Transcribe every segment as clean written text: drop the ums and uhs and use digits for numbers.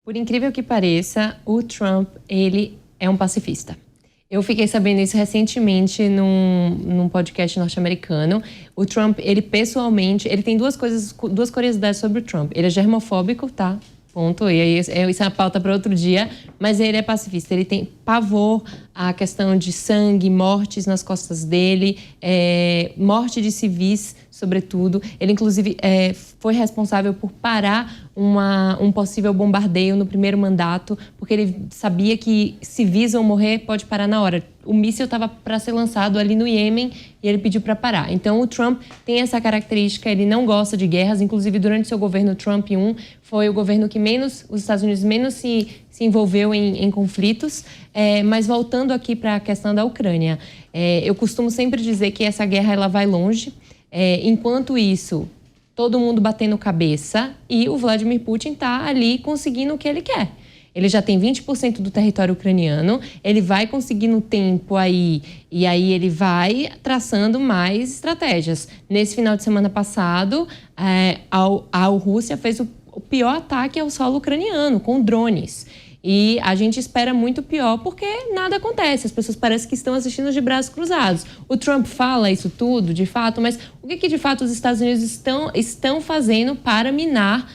Por incrível que pareça, o Trump, ele é um pacifista. Eu fiquei sabendo isso recentemente num podcast norte-americano. O Trump, ele pessoalmente, ele tem duas curiosidades sobre o Trump. Ele é germofóbico, tá? Ponto. E aí, isso é uma pauta para outro dia. Mas ele é pacifista. Ele tem pavor à questão de sangue, mortes nas costas dele, morte de civis, sobretudo. Ele, inclusive, foi responsável por parar um possível bombardeio no primeiro mandato, porque ele sabia que civis vão morrer, pode parar na hora. O míssil estava para ser lançado ali no Iêmen e ele pediu para parar. Então, o Trump tem essa característica, ele não gosta de guerras. Inclusive, durante seu governo Trump 1, foi o governo que os Estados Unidos menos se envolveu em conflitos. Mas voltando aqui para a questão da Ucrânia, eu costumo sempre dizer que essa guerra ela vai longe. Enquanto isso, todo mundo batendo cabeça e o Vladimir Putin está ali conseguindo o que ele quer. Ele já tem 20% do território ucraniano, ele vai conseguindo tempo aí, e aí ele vai traçando mais estratégias. Nesse final de semana passado, a Rússia fez o pior ataque ao solo ucraniano, com drones. E a gente espera muito pior porque nada acontece. As pessoas parecem que estão assistindo de braços cruzados. O Trump fala isso tudo, de fato, mas o que de fato os Estados Unidos estão fazendo para minar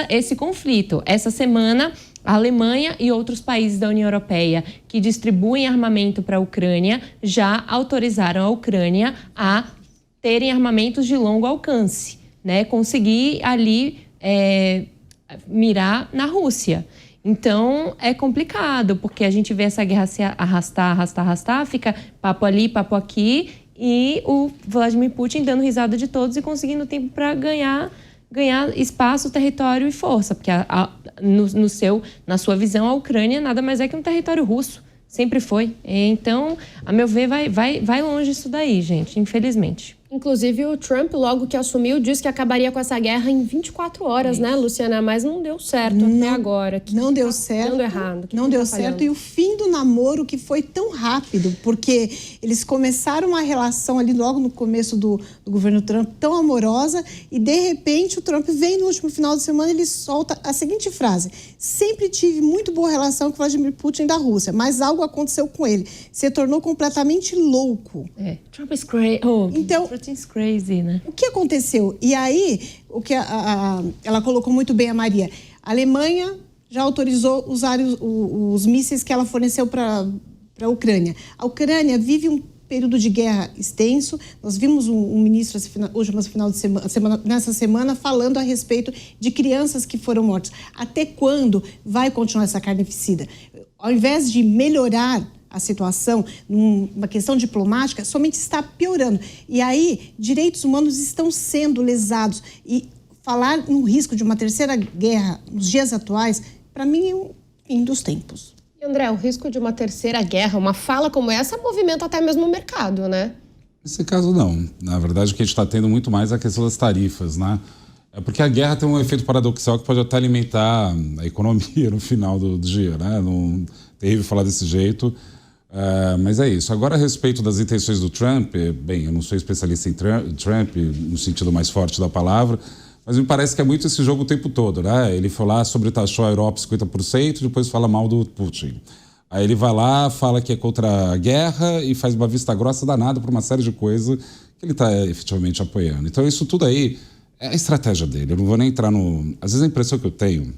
esse conflito? Essa semana, a Alemanha e outros países da União Europeia que distribuem armamento para a Ucrânia já autorizaram a Ucrânia a terem armamentos de longo alcance, né? Conseguir ali mirar na Rússia. Então, é complicado, porque a gente vê essa guerra se arrastar, fica papo ali, papo aqui, e o Vladimir Putin dando risada de todos e conseguindo tempo para ganhar espaço, território e força, porque na sua visão, a Ucrânia nada mais é que um território russo, sempre foi. Então, a meu ver, vai longe isso daí, gente, infelizmente. Inclusive, o Trump, logo que assumiu, disse que acabaria com essa guerra em 24 horas, né, Luciana? Mas não deu certo até agora. Não deu certo. Dando errado. Não deu certo. E o fim do namoro que foi tão rápido, porque eles começaram uma relação ali logo no começo do governo Trump tão amorosa e, de repente, o Trump vem no último final de semana e ele solta a seguinte frase: sempre tive muito boa relação com o Vladimir Putin da Rússia, mas algo aconteceu com ele. Se tornou completamente louco. Trump is crazy. Então, Putin's crazy, né? O que aconteceu? E aí, o que ela colocou muito bem, a Maria, a Alemanha já autorizou usar os mísseis que ela forneceu para a Ucrânia. A Ucrânia vive um período de guerra extenso. Nós vimos um ministro nessa semana falando a respeito de crianças que foram mortas. Até quando vai continuar essa carnificina? Ao invés de melhorar a situação, numa questão diplomática, somente está piorando. E aí, direitos humanos estão sendo lesados. E falar no risco de uma terceira guerra nos dias atuais, para mim, é o fim dos tempos. E, André, o risco de uma terceira guerra, uma fala como essa, movimenta até mesmo o mercado, né? Nesse caso, não. Na verdade, o que a gente está tendo muito mais é a questão das tarifas, né? É porque a guerra tem um efeito paradoxal que pode até alimentar a economia no final do dia, né? Não é terrível falar desse jeito. Mas é isso. Agora, a respeito das intenções do Trump, bem, eu não sou especialista em Trump, no sentido mais forte da palavra, mas me parece que é muito esse jogo o tempo todo, né? Ele foi lá, sobretaxou a Europa 50%, depois fala mal do Putin. Aí ele vai lá, fala que é contra a guerra e faz uma vista grossa danada por uma série de coisas que ele está efetivamente apoiando. Então, isso tudo aí é a estratégia dele. Eu não vou nem entrar no... Às vezes a impressão que eu tenho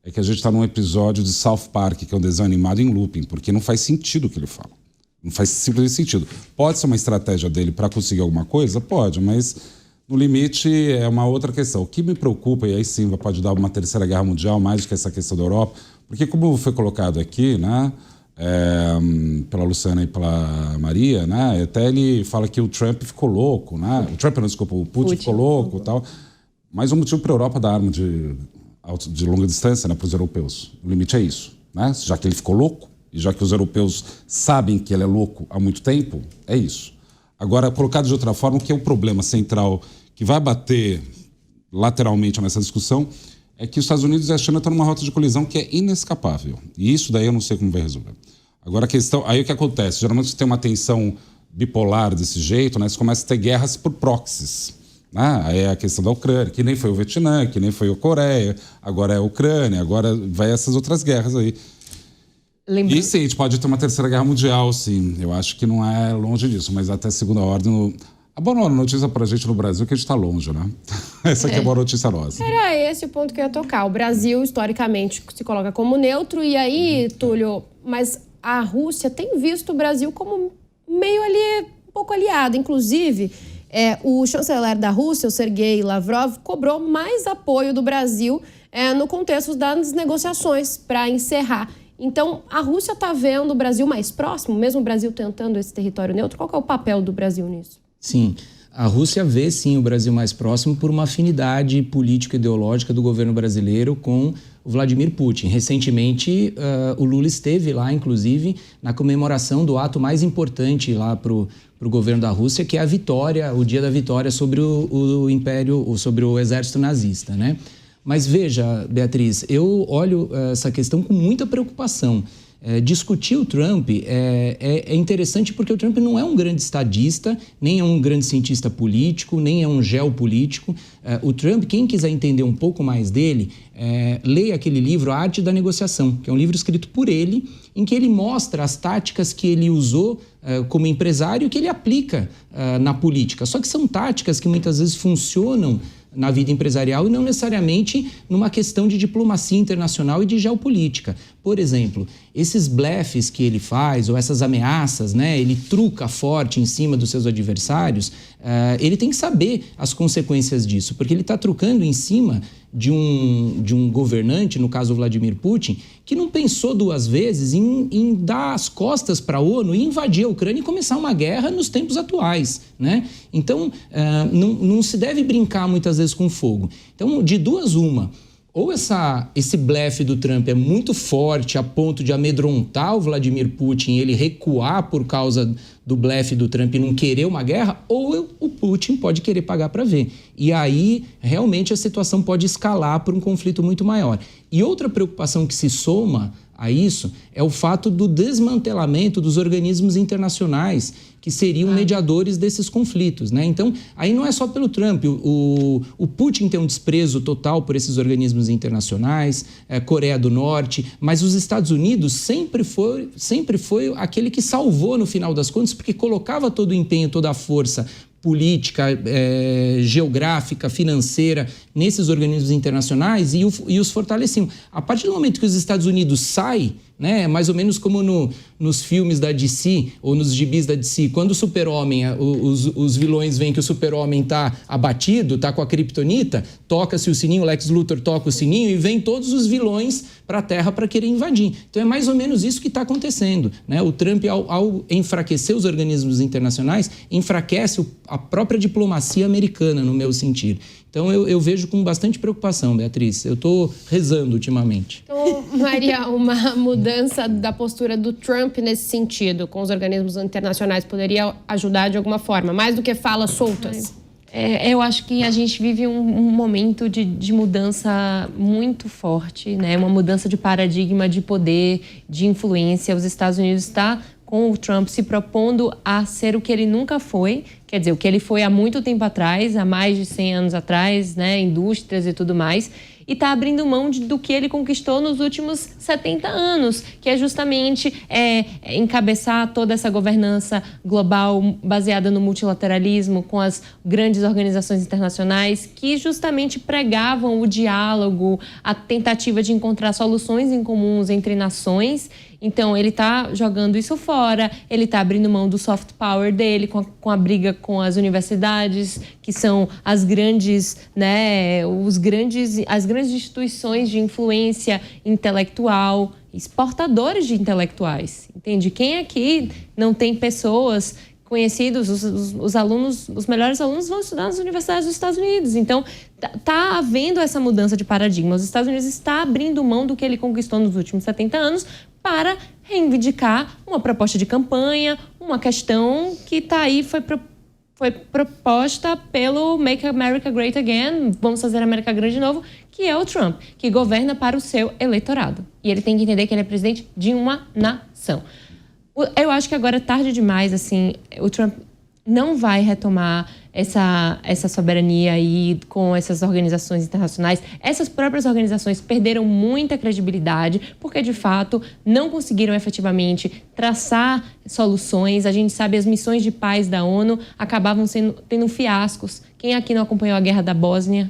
é que a gente está num episódio de South Park, que é um desenho animado em looping, porque não faz sentido o que ele fala. Não faz simplesmente sentido. Pode ser uma estratégia dele para conseguir alguma coisa? Pode, mas no limite é uma outra questão. O que me preocupa, e aí sim pode dar uma terceira guerra mundial, mais do que essa questão da Europa, porque como foi colocado aqui, né, pela Luciana e pela Maria, né, até ele fala que o Trump ficou louco, né? O Trump, não, desculpa, o Putin ficou louco e tal. Mas o motivo para a Europa dar arma de longa distância, né, para os europeus. O limite é isso, né? Já que ele ficou louco, e já que os europeus sabem que ele é louco há muito tempo, é isso. Agora, colocado de outra forma, o que é o problema central que vai bater lateralmente nessa discussão é que os Estados Unidos e a China estão numa rota de colisão que é inescapável. E isso daí eu não sei como vai resolver. Agora, a questão... Aí o que acontece? Geralmente você tem uma tensão bipolar desse jeito, né? Você começa a ter guerras por proxies. Aí é a questão da Ucrânia, que nem foi o Vietnã, que nem foi a Coreia, agora é a Ucrânia, agora vai essas outras guerras aí. E sim, a gente pode ter uma terceira guerra mundial, sim. Eu acho que não é longe disso, mas até segunda ordem... A boa notícia pra gente no Brasil é que a gente tá longe, né? Essa aqui é a boa notícia nossa. Era esse o ponto que eu ia tocar. O Brasil, historicamente, se coloca como neutro. E aí, Túlio, mas a Rússia tem visto o Brasil como meio ali, um pouco aliado. Inclusive, o chanceler da Rússia, o Sergei Lavrov, cobrou mais apoio do Brasil no contexto das negociações para encerrar. Então, a Rússia está vendo o Brasil mais próximo, mesmo o Brasil tentando esse território neutro? Qual que é o papel do Brasil nisso? Sim, a Rússia vê sim o Brasil mais próximo por uma afinidade político-ideológica do governo brasileiro com o Vladimir Putin. Recentemente, o Lula esteve lá, inclusive, na comemoração do ato mais importante lá para o governo da Rússia, que é a vitória, o dia da vitória sobre o Império, sobre o exército nazista, né? Mas veja, Beatriz, eu olho essa questão com muita preocupação. Discutir o Trump é interessante porque o Trump não é um grande estadista, nem é um grande cientista político, nem é um geopolítico. O Trump, quem quiser entender um pouco mais dele, leia aquele livro A Arte da Negociação, que é um livro escrito por ele, em que ele mostra as táticas que ele usou como empresário e que ele aplica na política. Só que são táticas que muitas vezes funcionam na vida empresarial e não necessariamente numa questão de diplomacia internacional e de geopolítica. Por exemplo, esses blefes que ele faz, ou essas ameaças, né, ele truca forte em cima dos seus adversários, ele tem que saber as consequências disso, porque ele está trucando em cima de um governante, no caso o Vladimir Putin, que não pensou duas vezes em dar as costas para a ONU e invadir a Ucrânia e começar uma guerra nos tempos atuais, né? Então, não se deve brincar muitas vezes com fogo. Então, de duas uma, ou esse blefe do Trump é muito forte a ponto de amedrontar o Vladimir Putin e ele recuar por causa do blefe do Trump e não querer uma guerra, ou o Putin pode querer pagar para ver. E aí, realmente, a situação pode escalar para um conflito muito maior. E outra preocupação que se soma a isso é o fato do desmantelamento dos organismos internacionais que seriam mediadores desses conflitos, né? Então, aí não é só pelo Trump. O Putin tem um desprezo total por esses organismos internacionais, Coreia do Norte, mas os Estados Unidos sempre foi aquele que salvou no final das contas, porque colocava todo o empenho, toda a força política, geográfica, financeira nesses organismos internacionais e os fortaleciam. A partir do momento que os Estados Unidos saem, né, mais ou menos como nos filmes da DC ou nos gibis da DC, quando o super-homem, os vilões veem que o super-homem está abatido, está com a kriptonita, toca-se o sininho, o Lex Luthor toca o sininho e vem todos os vilões para a Terra para querer invadir. Então é mais ou menos isso que está acontecendo, né? O Trump, ao enfraquecer os organismos internacionais, enfraquece a própria diplomacia americana, no meu sentido. Então, eu vejo com bastante preocupação, Beatriz. Eu estou rezando ultimamente. Então, Maria, uma mudança da postura do Trump nesse sentido, com os organismos internacionais, poderia ajudar de alguma forma, mais do que falas soltas? Eu acho que a gente vive um momento de mudança muito forte, né? Uma mudança de paradigma, de poder, de influência. Os Estados Unidos está com o Trump se propondo a ser o que ele nunca foi, quer dizer, o que ele foi há muito tempo atrás, há mais de 100 anos atrás, né, indústrias e tudo mais, e está abrindo mão do que ele conquistou nos últimos 70 anos, que é justamente encabeçar toda essa governança global baseada no multilateralismo, com as grandes organizações internacionais que justamente pregavam o diálogo, a tentativa de encontrar soluções em comuns entre nações. Então, ele está jogando isso fora, ele está abrindo mão do soft power dele com a briga com as universidades, que são as grandes, né, as grandes instituições de influência intelectual, exportadores de intelectuais, entende? Quem aqui não tem pessoas conhecidos, os alunos, os melhores alunos vão estudar nas universidades dos Estados Unidos. Então, está havendo essa mudança de paradigma. Os Estados Unidos está abrindo mão do que ele conquistou nos últimos 70 anos para reivindicar uma proposta de campanha, uma questão que está aí, foi proposta pelo Make America Great Again, vamos fazer a América grande de novo, que é o Trump, que governa para o seu eleitorado. E ele tem que entender que ele é presidente de uma nação. Eu acho que agora é tarde demais, assim, o Trump não vai retomar essa soberania aí com essas organizações internacionais. Essas próprias organizações perderam muita credibilidade porque, de fato, não conseguiram efetivamente traçar soluções. A gente sabe, as missões de paz da ONU acabavam tendo fiascos. Quem aqui não acompanhou a Guerra da Bósnia?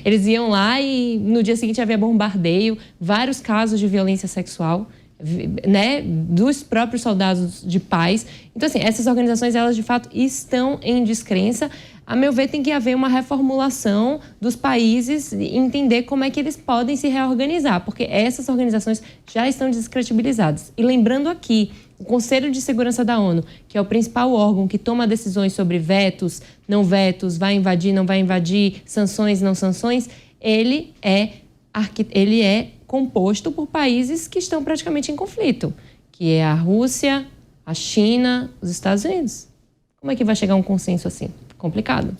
Eles iam lá e no dia seguinte havia bombardeio, vários casos de violência sexual, né, dos próprios soldados de paz. Então, assim, essas organizações, elas de fato estão em descrença. A meu ver, tem que haver uma reformulação dos países e entender como é que eles podem se reorganizar, porque essas organizações já estão descredibilizadas. E lembrando aqui, o Conselho de Segurança da ONU, que é o principal órgão que toma decisões sobre vetos, não vetos, vai invadir, não vai invadir, sanções, não sanções, ele é composto por países que estão praticamente em conflito, que é a Rússia, a China, os Estados Unidos. Como é que vai chegar a um consenso assim? Complicado.